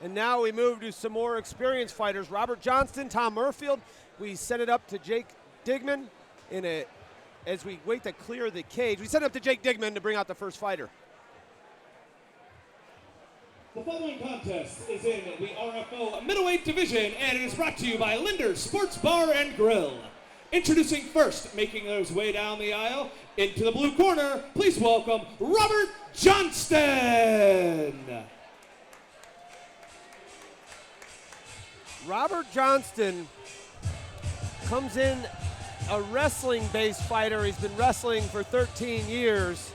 And now we move to some more experienced fighters. Robert Johnston, Tom Murfield. We set it up to Jake Digman as we wait to clear the cage. We set it up to Jake Digman to bring out the first fighter. The following contest is in the RFO middleweight division, and it is brought to you by Linder's Sports Bar and Grill. Introducing first, making his way down the aisle into the blue corner, please welcome Robert Johnston. Robert Johnston comes in a wrestling-based fighter. He's been wrestling for 13 years.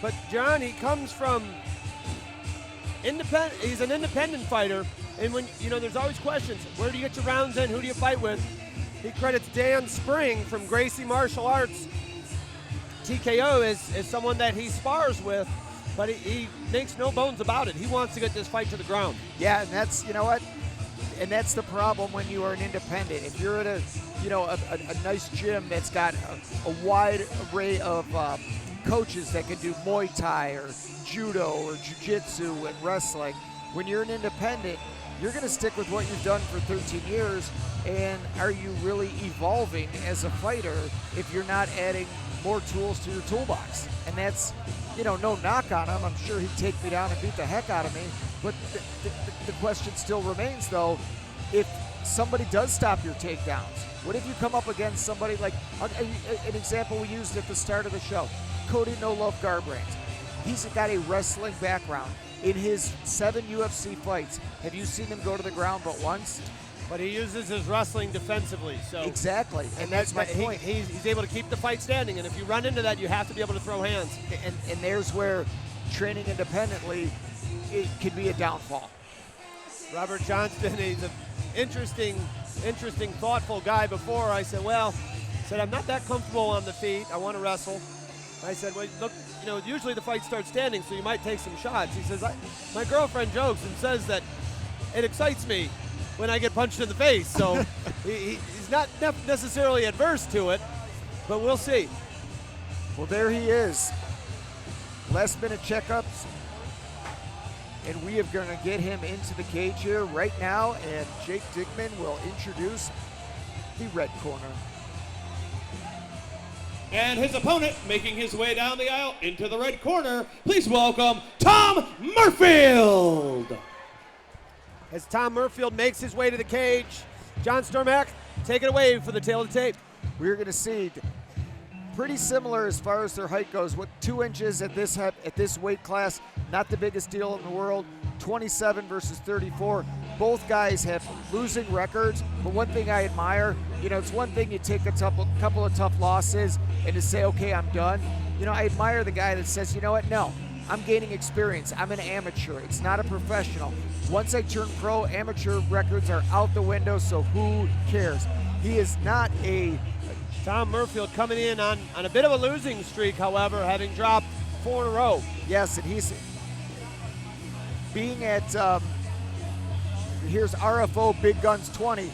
But John, he comes from independent. He's an independent fighter, and when there's always questions. Where do you get your rounds in? Who do you fight with? He credits Dan Spring from Gracie Martial Arts, TKO, as someone that he spars with. But he makes no bones about it. He wants to get this fight to the ground. Yeah, and that's, you know what? And that's the problem when you are an independent. If you're at a nice gym that's got a wide array of coaches that can do Muay Thai or Judo or Jiu-Jitsu and wrestling, when you're an independent, you're going to stick with what you've done for 13 years. And are you really evolving as a fighter if you're not adding more tools to your toolbox? And that's, no knock on him. I'm sure he'd take me down and beat the heck out of me. But the question still remains, though, if somebody does stop your takedowns, what if you come up against somebody like an example we used at the start of the show, Cody No Love Garbrandt. He's got a wrestling background. In his 7 UFC fights, have you seen him go to the ground but once? But he uses his wrestling defensively. So exactly, and that's my point. He's able to keep the fight standing, and if you run into that, you have to be able to throw hands. And there's where training independently, it could be a downfall. Robert Johnston, he's an interesting, thoughtful guy. Before I said, I'm not that comfortable on the feet. I want to wrestle. I said, well, look, usually the fight starts standing, so you might take some shots. He says, my girlfriend jokes and says that it excites me when I get punched in the face. So he's not necessarily adverse to it, but we'll see. Well, there he is. Last minute checkups. And we are going to get him into the cage here right now. And Jake Digman will introduce the red corner. And his opponent making his way down the aisle into the red corner, please welcome Tom Murfield. As Tom Murfield makes his way to the cage, John Stormack, take it away for the tail of the tape. We're going to see pretty similar as far as their height goes. With 2 inches at this weight class, not the biggest deal in the world. 27 versus 34. Both guys have losing records, but one thing I admire, it's one thing you take a couple of tough losses and to say, okay, I'm done. I admire the guy that says, you know what, no, I'm gaining experience. I'm an amateur. It's not a professional. Once I turn pro, amateur records are out the window, so who cares? He is not a... Tom Murfield coming in on a bit of a losing streak, however, having dropped 4 in a row. Yes, and he's being at, here's RFO Big Guns 20.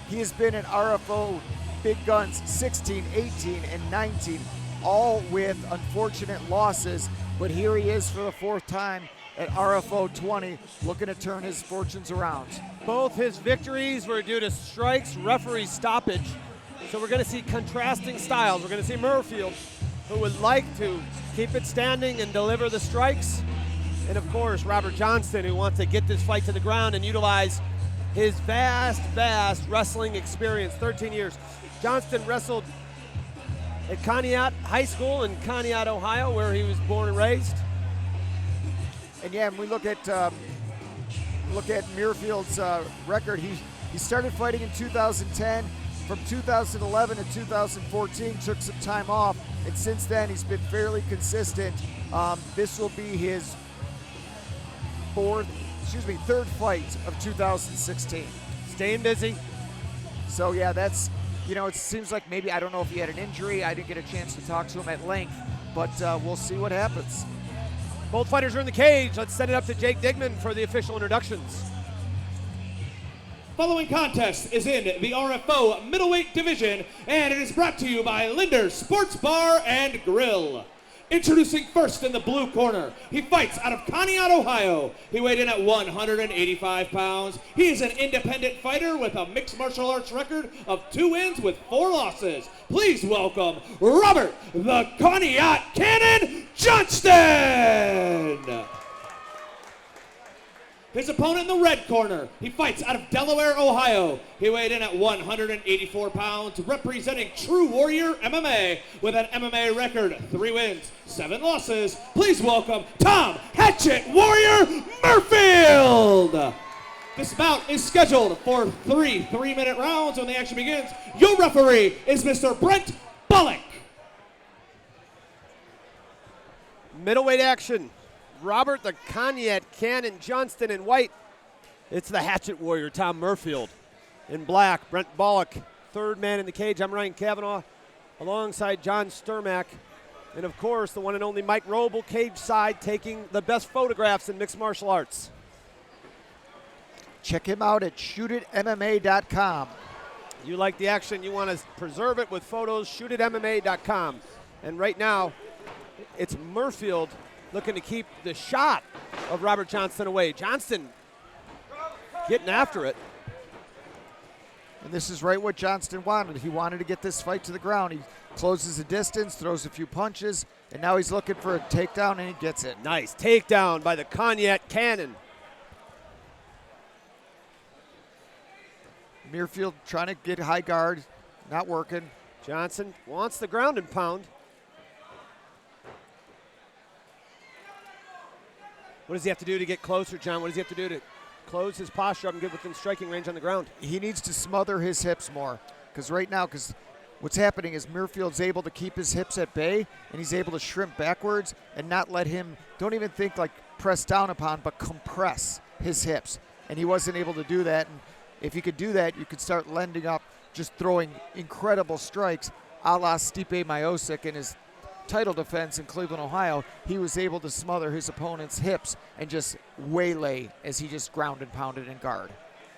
He has been at RFO Big Guns 16, 18, and 19, all with unfortunate losses. But here he is for the 4th time at RFO 20, looking to turn his fortunes around. Both his victories were due to strikes, referee stoppage. So we're going to see contrasting styles. We're going to see Murfield, who would like to keep it standing and deliver the strikes. And of course, Robert Johnston, who wants to get this fight to the ground and utilize his vast wrestling experience, 13 years. Johnston wrestled at Conneaut High School in Conneaut, Ohio, where he was born and raised. And yeah, when we look at Murfield's record, he started fighting in 2010. From 2011 to 2014, took some time off, and since then he's been fairly consistent. This will be his third fight of 2016. Staying busy. So yeah, that's, it seems like maybe, I don't know if he had an injury. I didn't get a chance to talk to him at length, but we'll see what happens. Both fighters are in the cage. Let's set it up to Jake Digman for the official introductions. Following contest is in the RFO middleweight division, and it is brought to you by Linder's Sports Bar and Grill. Introducing first in the blue corner, he fights out of Conneaut, Ohio. He weighed in at 185 pounds. He is an independent fighter with a mixed martial arts record of 2 wins with 4 losses. Please welcome Robert the Conneaut Cannon Johnston. His opponent in the red corner, he fights out of Delaware, Ohio. He weighed in at 184 pounds, representing True Warrior MMA with an MMA record, 3 wins, 7 losses. Please welcome Tom Hatchet Warrior Murfield. This bout is scheduled for 3 3-minute rounds. When the action begins, your referee is Mr. Brent Bullock. Middleweight action. Robert the Conneaut Cannon Johnston in white. It's the Hatchet Warrior, Tom Murfield. In black, Brent Bullock, third man in the cage. I'm Ryan Cavanaugh, alongside John Sturmack. And of course, the one and only Mike Roble, cage side, taking the best photographs in mixed martial arts. Check him out at shootitmma.com. You like the action, you want to preserve it with photos, shootitmma.com. And right now, it's Murfield looking to keep the shot of Robert Johnston away. Johnston getting after it. And this is right what Johnston wanted. He wanted to get this fight to the ground. He closes the distance, throws a few punches, and now he's looking for a takedown, and he gets it. Nice takedown by the Conneaut Cannon. Murfield trying to get high guard, not working. Johnson wants the ground and pound. What does he have to do to get closer, John? What does he have to do to close his posture up and get within striking range on the ground? He needs to smother his hips more. Because right now, what's happening is Murfield's able to keep his hips at bay, and he's able to shrimp backwards and not let him, don't even think like press down upon, but compress his hips. And he wasn't able to do that. And if you could do that, you could start lending up, just throwing incredible strikes, a la Stipe Miocic in his title defense in Cleveland, Ohio. He was able to smother his opponent's hips and just waylay as he just ground and pounded in guard.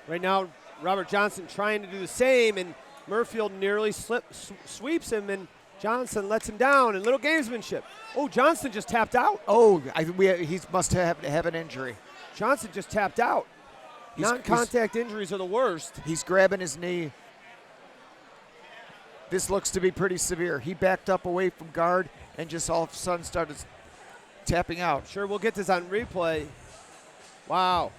Right now, Robert Johnston trying to do the same, and Murfield nearly sweeps him, and Johnston lets him down, and little gamesmanship. Oh, Johnston just tapped out. Oh, he must have an injury. Johnston just tapped out. Non-contact injuries are the worst. He's grabbing his knee. This looks to be pretty severe. He backed up away from guard and just all of a sudden started tapping out. Sure, we'll get this on replay. Wow.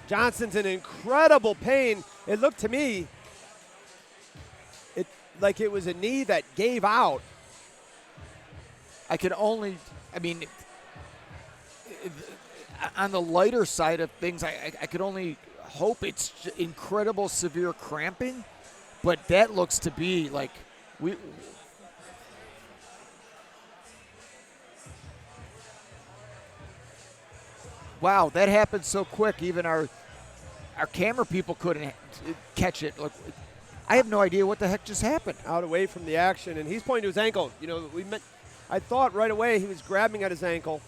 Johnston's in incredible pain. It looked to me like it was a knee that gave out. On the lighter side of things, I could only hope it's incredible severe cramping, but that looks to be like wow, that happened so quick. Even our camera people couldn't catch it. Look, I have no idea what the heck just happened. Out away from the action, and he's pointing to his ankle. You know, I thought right away he was grabbing at his ankle.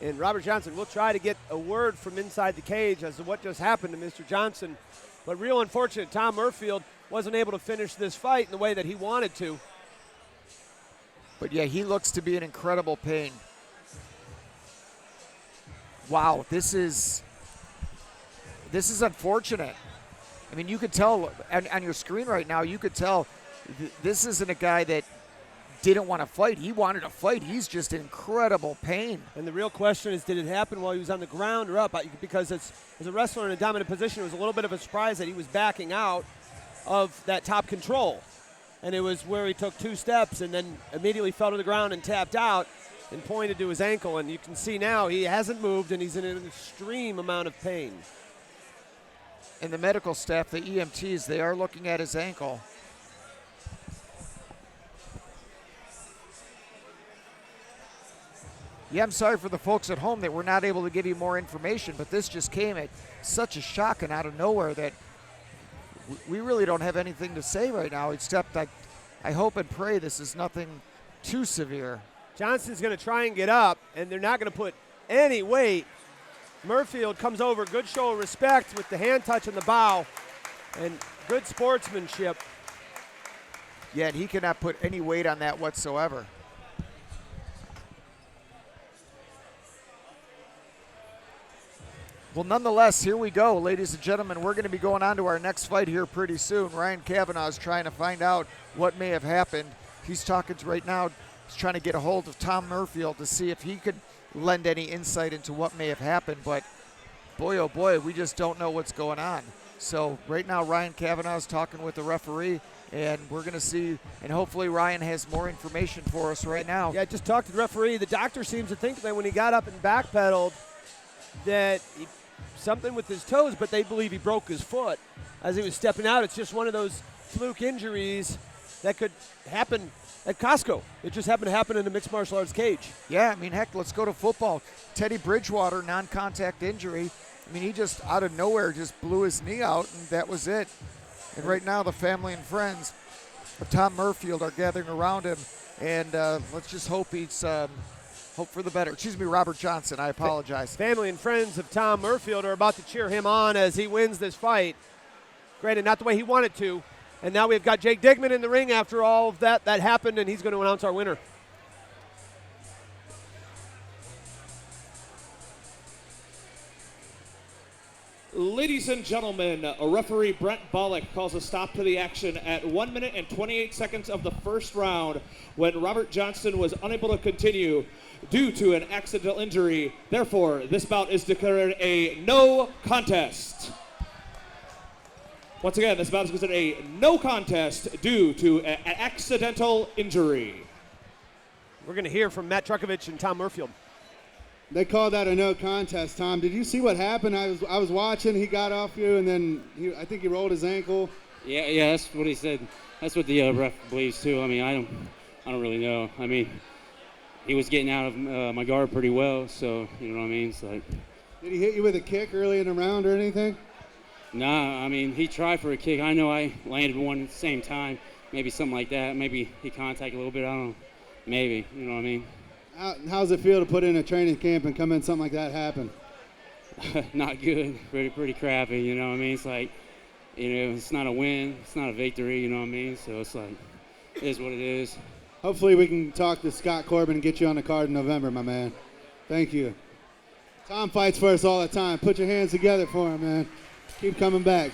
And Robert Johnston will try to get a word from inside the cage as to what just happened to Mr. Johnston. But real unfortunate, Tom Murfield wasn't able to finish this fight in the way that he wanted to. But yeah, he looks to be in incredible pain. Wow, this is unfortunate. I mean, you could tell on your screen right now, you could tell this isn't a guy that didn't want to fight. He wanted to fight. He's just in incredible pain. And the real question is, did it happen while he was on the ground or up? Because as a wrestler in a dominant position, it was a little bit of a surprise that he was backing out of that top control. And it was where he took 2 steps and then immediately fell to the ground and tapped out and pointed to his ankle. And you can see now he hasn't moved and he's in an extreme amount of pain. And the medical staff, the EMTs, they are looking at his ankle. Yeah, I'm sorry for the folks at home that we're not able to give you more information, but this just came at such a shock and out of nowhere that we really don't have anything to say right now, except I hope and pray this is nothing too severe. Johnston's going to try and get up, and they're not going to put any weight. Murfield comes over, good show of respect with the hand touch in the bow, and good sportsmanship. Yeah, and he cannot put any weight on that whatsoever. Well, nonetheless, here we go, ladies and gentlemen. We're going to be going on to our next fight here pretty soon. Ryan Kavanaugh is trying to find out what may have happened. He's talking right now, he's trying to get a hold of Tom Murfield to see if he could lend any insight into what may have happened. But boy, oh boy, we just don't know what's going on. So right now, Ryan Kavanaugh is talking with the referee, and we're going to see, and hopefully Ryan has more information for us right now. Yeah, just talked to the referee. The doctor seems to think that when he got up and backpedaled that something with his toes, but they believe he broke his foot as he was stepping out. It's just one of those fluke injuries that could happen at Costco. It just happened to happen in a mixed martial arts cage. Yeah, I mean, heck, let's go to football. Teddy Bridgewater, non-contact injury. I mean, he just out of nowhere just blew his knee out, and that was it. And right now, the family and friends of Tom Murfield are gathering around him, and let's just hope he's hope for the better. Excuse me, Robert Johnston. I apologize. Family and friends of Tom Murfield are about to cheer him on as he wins this fight. Granted, not the way he wanted to. And now we've got Jake Digman in the ring after all of that happened, and he's going to announce our winner. Ladies and gentlemen, referee Brent Bollock calls a stop to the action at 1 minute and 28 seconds of the first round when Robert Johnston was unable to continue due to an accidental injury. Therefore, this bout is declared a no contest. Once again, this bout is considered a no contest due to an accidental injury. We're going to hear from Matt Trukovich and Tom Murfield. They called that a no contest, Tom. Did you see what happened? I was watching. He got off you, and then I think he rolled his ankle. Yeah, that's what he said. That's what the ref believes too. I mean, I don't really know. I mean, he was getting out of my guard pretty well, so you know what I mean. It's like, did he hit you with a kick early in the round or anything? nah. I mean, he tried for a kick. I know I landed one at the same time. Maybe something like that. Maybe he contacted a little bit. I don't know. Maybe. You know what I mean. How's it feel to put in a training camp and come in something like that happen? Not good. Pretty crappy. You know what I mean. It's like, you know, it's not a win. It's not a victory. You know what I mean. So it's like, it is what it is. Hopefully we can talk to Scott Corbin and get you on the card in November, my man. Thank you. Tom fights for us all the time. Put your hands together for him, man. Keep coming back.